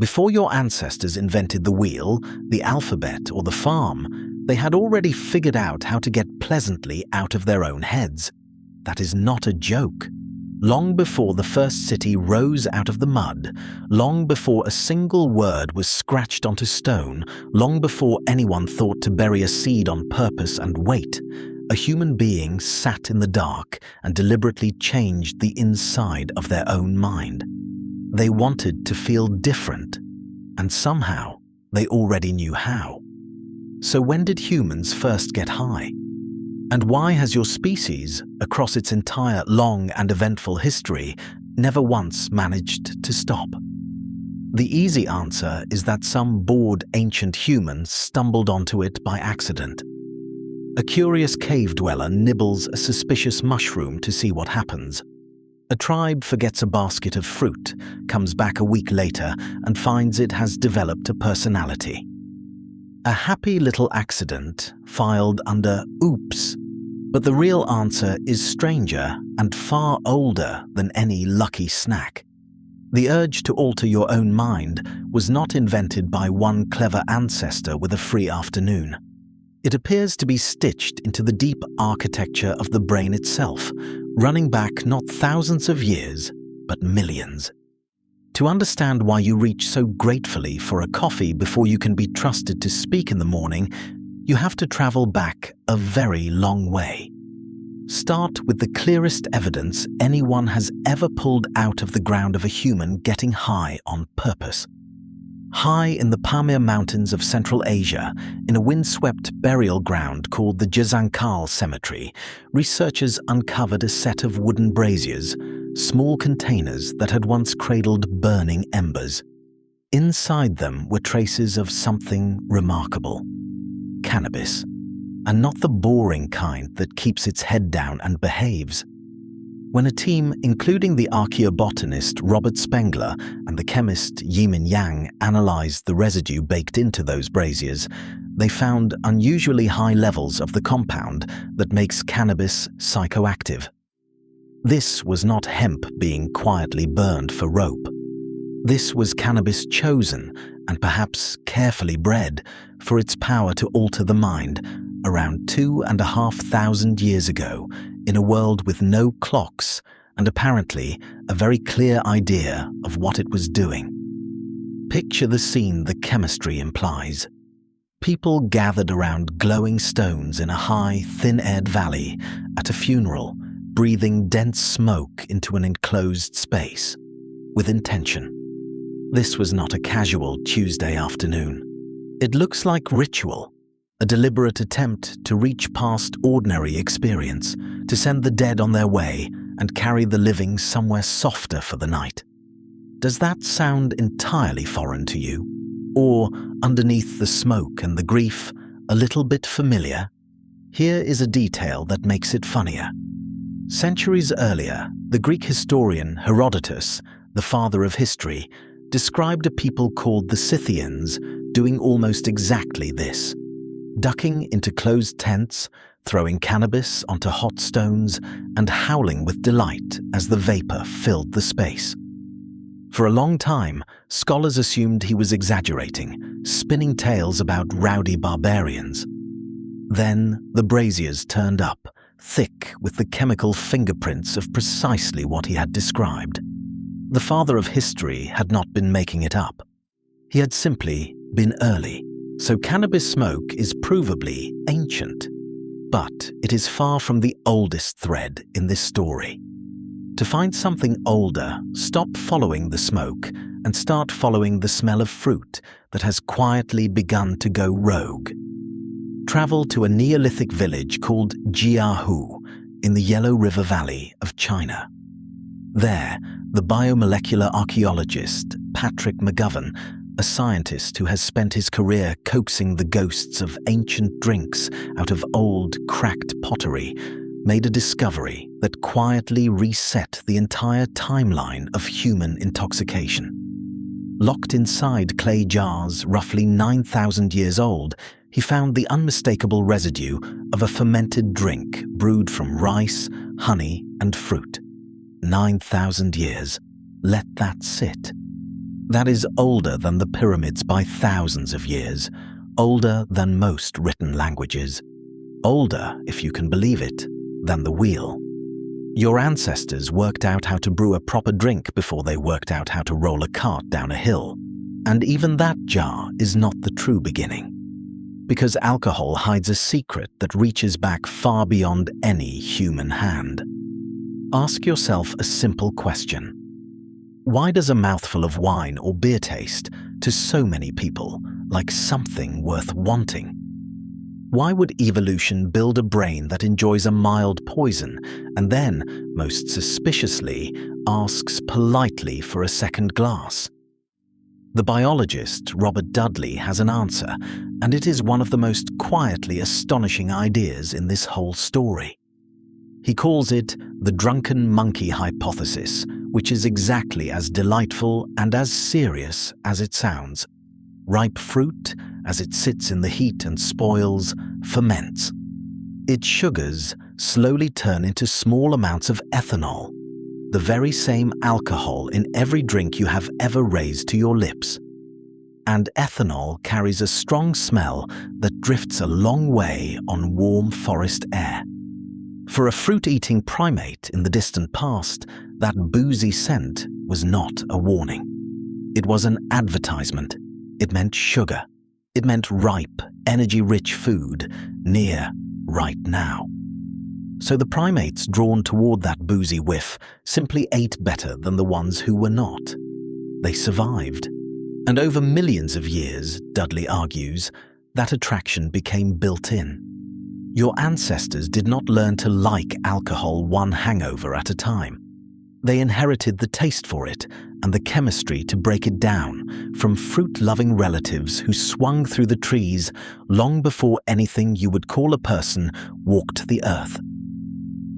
Before your ancestors invented the wheel, the alphabet, or the farm, they had already figured out how to get pleasantly out of their own heads. That is not a joke. Long before the first city rose out of the mud, long before a single word was scratched onto stone, long before anyone thought to bury a seed on purpose and wait, a human being sat in the dark and deliberately changed the inside of their own mind. They wanted to feel different, and somehow they already knew how. So when did humans first get high? And why has your species, across its entire long and eventful history, never once managed to stop? The easy answer is that some bored ancient human stumbled onto it by accident. A curious cave dweller nibbles a suspicious mushroom to see what happens. A tribe forgets a basket of fruit, comes back a week later, and finds it has developed a personality. A happy little accident filed under oops. But the real answer is stranger and far older than any lucky snack. The urge to alter your own mind was not invented by one clever ancestor with a free afternoon. It appears to be stitched into the deep architecture of the brain itself, running back not thousands of years, but millions. To understand why you reach so gratefully for a coffee before you can be trusted to speak in the morning, you have to travel back a very long way. Start with the clearest evidence anyone has ever pulled out of the ground of a human getting high on purpose. High in the Pamir Mountains of Central Asia, in a windswept burial ground called the Jiahu Cemetery, researchers uncovered a set of wooden braziers, small containers that had once cradled burning embers. Inside them were traces of something remarkable. Cannabis, and not the boring kind that keeps its head down and behaves. When a team, including the archaeobotanist Robert Spengler and the chemist Yimin analyzed the residue baked into those braziers, they found unusually high levels of the compound that makes cannabis psychoactive. This was not hemp being quietly burned for rope. This was cannabis chosen and perhaps carefully bred for its power to alter the mind around 2,500 years ago in a world with no clocks and apparently a very clear idea of what it was doing. Picture the scene the chemistry implies. People gathered around glowing stones in a high, thin-aired valley at a funeral, breathing dense smoke into an enclosed space, with intention. This was not a casual Tuesday afternoon. It looks like ritual, a deliberate attempt to reach past ordinary experience, to send the dead on their way and carry the living somewhere softer for the night. Does that sound entirely foreign to you? Or, underneath the smoke and the grief, a little bit familiar? Here is a detail that makes it funnier. Centuries earlier, the Greek historian Herodotus, the father of history, described a people called the Scythians doing almost exactly this, ducking into closed tents, throwing cannabis onto hot stones, and howling with delight as the vapor filled the space. For a long time, scholars assumed he was exaggerating, spinning tales about rowdy barbarians. Then the braziers turned up, thick with the chemical fingerprints of precisely what he had described. The father of history had not been making it up. He had simply been early, so cannabis smoke is provably ancient. But it is far from the oldest thread in this story. To find something older, stop following the smoke and start following the smell of fruit that has quietly begun to go rogue. Travel to a Neolithic village called Jiahu in the Yellow River Valley of China. There, the biomolecular archaeologist Patrick McGovern, a scientist who has spent his career coaxing the ghosts of ancient drinks out of old, cracked pottery, made a discovery that quietly reset the entire timeline of human intoxication. Locked inside clay jars roughly 9,000 years old, he found the unmistakable residue of a fermented drink brewed from rice, honey, and fruit. 9,000 years. Let that sit. That is older than the pyramids by thousands of years, older than most written languages, older, if you can believe it, than the wheel. Your ancestors worked out how to brew a proper drink before they worked out how to roll a cart down a hill. And even that jar is not the true beginning, because alcohol hides a secret that reaches back far beyond any human hand. Ask yourself a simple question. Why does a mouthful of wine or beer taste, to so many people, like something worth wanting? Why would evolution build a brain that enjoys a mild poison and then, most suspiciously, asks politely for a second glass? The biologist Robert Dudley has an answer, and it is one of the most quietly astonishing ideas in this whole story. He calls it the drunken monkey hypothesis, which is exactly as delightful and as serious as it sounds. Ripe fruit, as it sits in the heat and spoils, ferments. Its sugars slowly turn into small amounts of ethanol, the very same alcohol in every drink you have ever raised to your lips. And ethanol carries a strong smell that drifts a long way on warm forest air. For a fruit-eating primate in the distant past, that boozy scent was not a warning. It was an advertisement. It meant sugar. It meant ripe, energy-rich food, near, right now. So the primates drawn toward that boozy whiff simply ate better than the ones who were not. They survived. And over millions of years, Dudley argues, that attraction became built in. Your ancestors did not learn to like alcohol one hangover at a time. They inherited the taste for it and the chemistry to break it down from fruit-loving relatives who swung through the trees long before anything you would call a person walked the earth.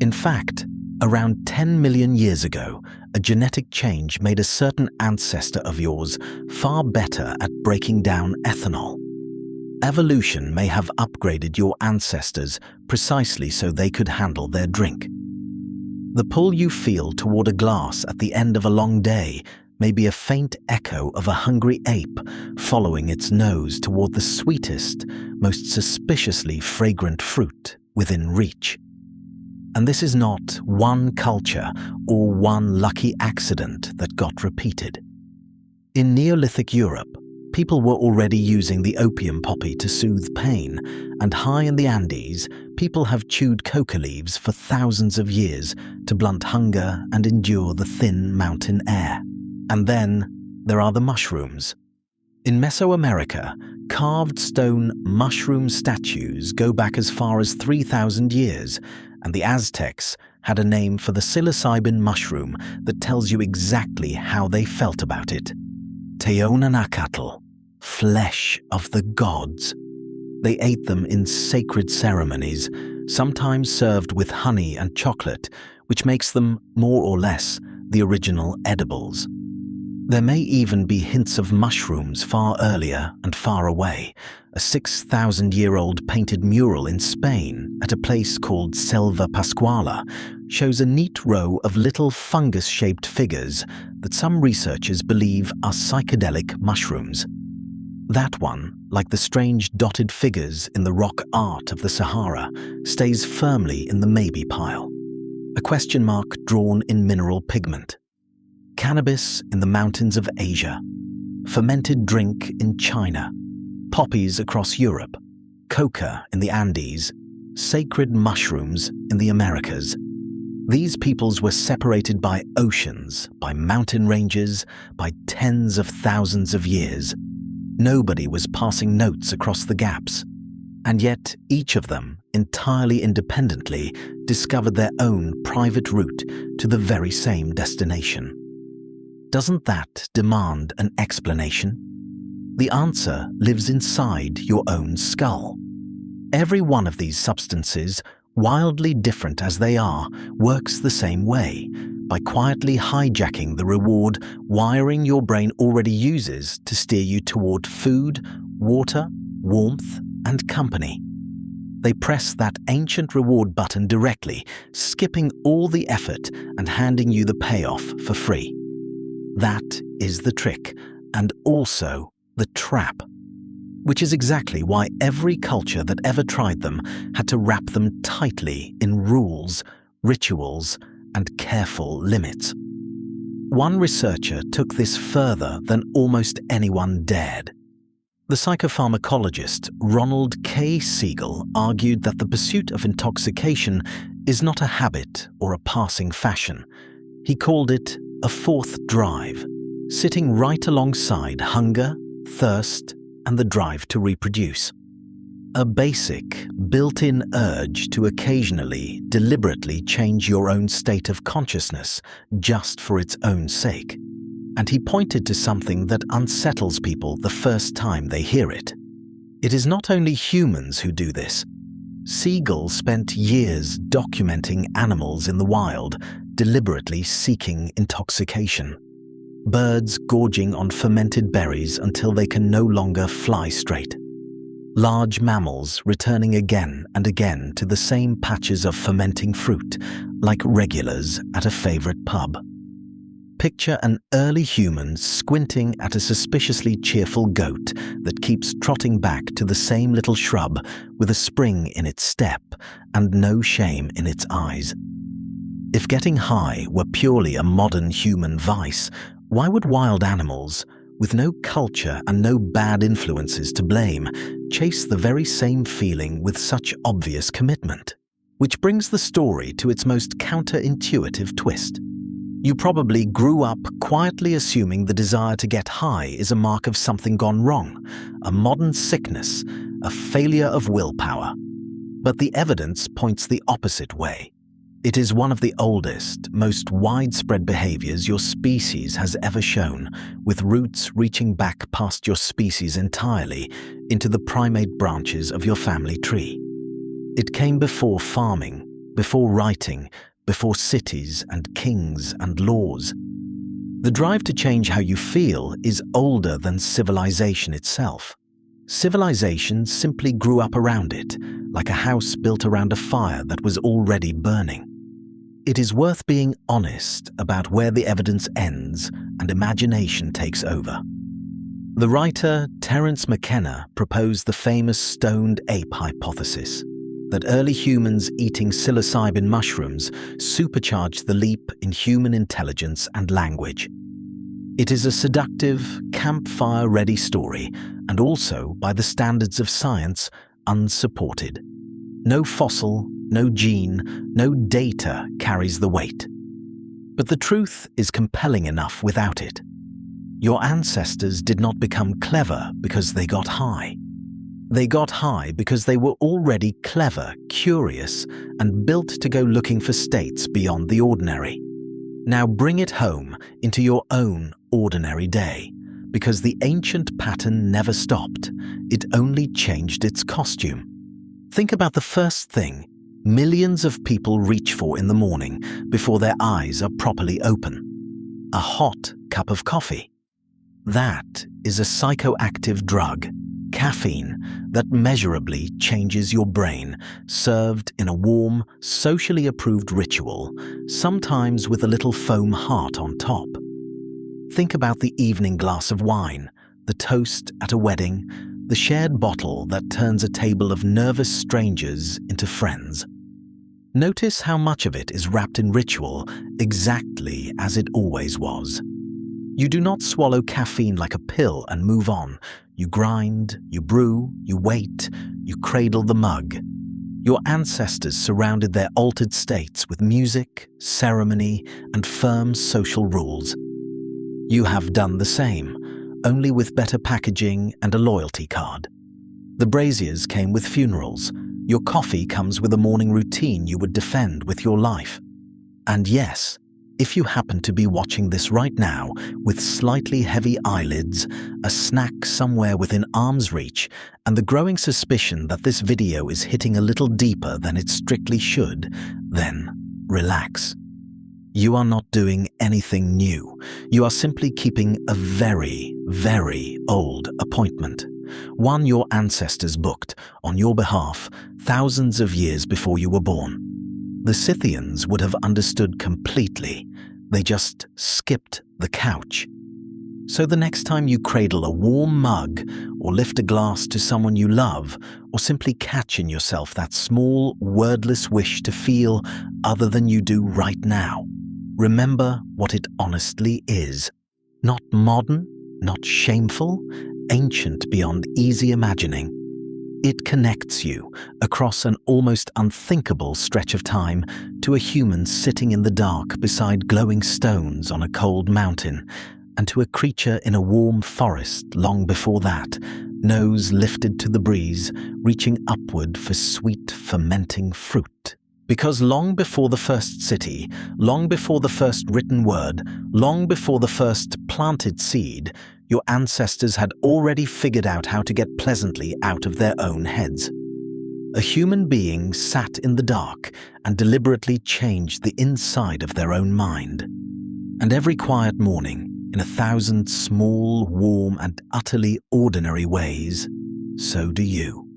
In fact, around 10 million years ago, a genetic change made a certain ancestor of yours far better at breaking down ethanol. Evolution may have upgraded your ancestors precisely so they could handle their drink. The pull you feel toward a glass at the end of a long day may be a faint echo of a hungry ape following its nose toward the sweetest, most suspiciously fragrant fruit within reach. And this is not one culture or one lucky accident that got repeated. In Neolithic Europe, people were already using the opium poppy to soothe pain, and high in the Andes, people have chewed coca leaves for thousands of years to blunt hunger and endure the thin mountain air. And then there are the mushrooms. In Mesoamerica, carved stone mushroom statues go back as far as 3,000 years, and the Aztecs had a name for the psilocybin mushroom that tells you exactly how they felt about it. Teonanacatl, flesh of the gods. They ate them in sacred ceremonies, sometimes served with honey and chocolate, which makes them, more or less, the original edibles. There may even be hints of mushrooms far earlier and far away. A 6,000-year-old painted mural in Spain at a place called Selva Pascuala shows a neat row of little fungus-shaped figures that some researchers believe are psychedelic mushrooms. That one, like the strange dotted figures in the rock art of the Sahara, stays firmly in the maybe pile. A question mark drawn in mineral pigment. Cannabis in the mountains of Asia. Fermented drink in China. Poppies across Europe. Coca in the Andes. Sacred mushrooms in the Americas. These peoples were separated by oceans, by mountain ranges, by tens of thousands of years. Nobody was passing notes across the gaps. And yet each of them, entirely independently, discovered their own private route to the very same destination. Doesn't that demand an explanation? The answer lives inside your own skull. Every one of these substances, wildly different as they are, works the same way, by quietly hijacking the reward wiring your brain already uses to steer you toward food, water, warmth, and company. They press that ancient reward button directly, skipping all the effort and handing you the payoff for free. That is the trick, and also the trap, which is exactly why every culture that ever tried them had to wrap them tightly in rules, rituals, and careful limits. One researcher took this further than almost anyone dared. The psychopharmacologist Ronald K. Siegel argued that the pursuit of intoxication is not a habit or a passing fashion. He called it a fourth drive, sitting right alongside hunger, thirst, and the drive to reproduce. A basic, built-in urge to occasionally, deliberately change your own state of consciousness just for its own sake. And he pointed to something that unsettles people the first time they hear it. It is not only humans who do this. Siegel spent years documenting animals in the wild, deliberately seeking intoxication. Birds gorging on fermented berries until they can no longer fly straight. Large mammals returning again and again to the same patches of fermenting fruit, like regulars at a favorite pub. Picture an early human squinting at a suspiciously cheerful goat that keeps trotting back to the same little shrub with a spring in its step and no shame in its eyes. If getting high were purely a modern human vice, why would wild animals, with no culture and no bad influences to blame, chase the very same feeling with such obvious commitment? Which brings the story to its most counterintuitive twist. You probably grew up quietly assuming the desire to get high is a mark of something gone wrong, a modern sickness, a failure of willpower. But the evidence points the opposite way. It is one of the oldest, most widespread behaviours your species has ever shown, with roots reaching back past your species entirely into the primate branches of your family tree. It came before farming, before writing, before cities and kings and laws. The drive to change how you feel is older than civilization itself. Civilization simply grew up around it, like a house built around a fire that was already burning. It is worth being honest about where the evidence ends and imagination takes over. The writer Terence McKenna proposed the famous stoned ape hypothesis, that early humans eating psilocybin mushrooms supercharged the leap in human intelligence and language. It is a seductive, campfire-ready story, and also, by the standards of science, unsupported. No fossil, no gene, no data carries the weight. But the truth is compelling enough without it. Your ancestors did not become clever because they got high. They got high because they were already clever, curious, and built to go looking for states beyond the ordinary. Now bring it home into your own ordinary day, because the ancient pattern never stopped. It only changed its costume. Think about the first thing millions of people reach for in the morning before their eyes are properly open: a hot cup of coffee. That is a psychoactive drug, caffeine, that measurably changes your brain, served in a warm, socially approved ritual, sometimes with a little foam heart on top. Think about the evening glass of wine, the toast at a wedding, the shared bottle that turns a table of nervous strangers into friends. Notice how much of it is wrapped in ritual, exactly as it always was. You do not swallow caffeine like a pill and move on. You grind, you brew, you wait, you cradle the mug. Your ancestors surrounded their altered states with music, ceremony, and firm social rules. You have done the same, only with better packaging and a loyalty card. The braziers came with funerals. Your coffee comes with a morning routine you would defend with your life. And yes, if you happen to be watching this right now with slightly heavy eyelids, a snack somewhere within arm's reach, and the growing suspicion that this video is hitting a little deeper than it strictly should, then relax. You are not doing anything new. You are simply keeping a very, very old appointment. One your ancestors booked on your behalf thousands of years before you were born. The Scythians would have understood completely. They just skipped the couch. So the next time you cradle a warm mug, or lift a glass to someone you love, or simply catch in yourself that small, wordless wish to feel other than you do right now, remember what it honestly is. Not modern, not shameful, ancient beyond easy imagining. It connects you across an almost unthinkable stretch of time to a human sitting in the dark beside glowing stones on a cold mountain, and to a creature in a warm forest long before that, nose lifted to the breeze, reaching upward for sweet fermenting fruit. Because long before the first city, long before the first written word, long before the first planted seed, your ancestors had already figured out how to get pleasantly out of their own heads. A human being sat in the dark and deliberately changed the inside of their own mind. And every quiet morning, in 1,000 small, warm, and utterly ordinary ways, so do you.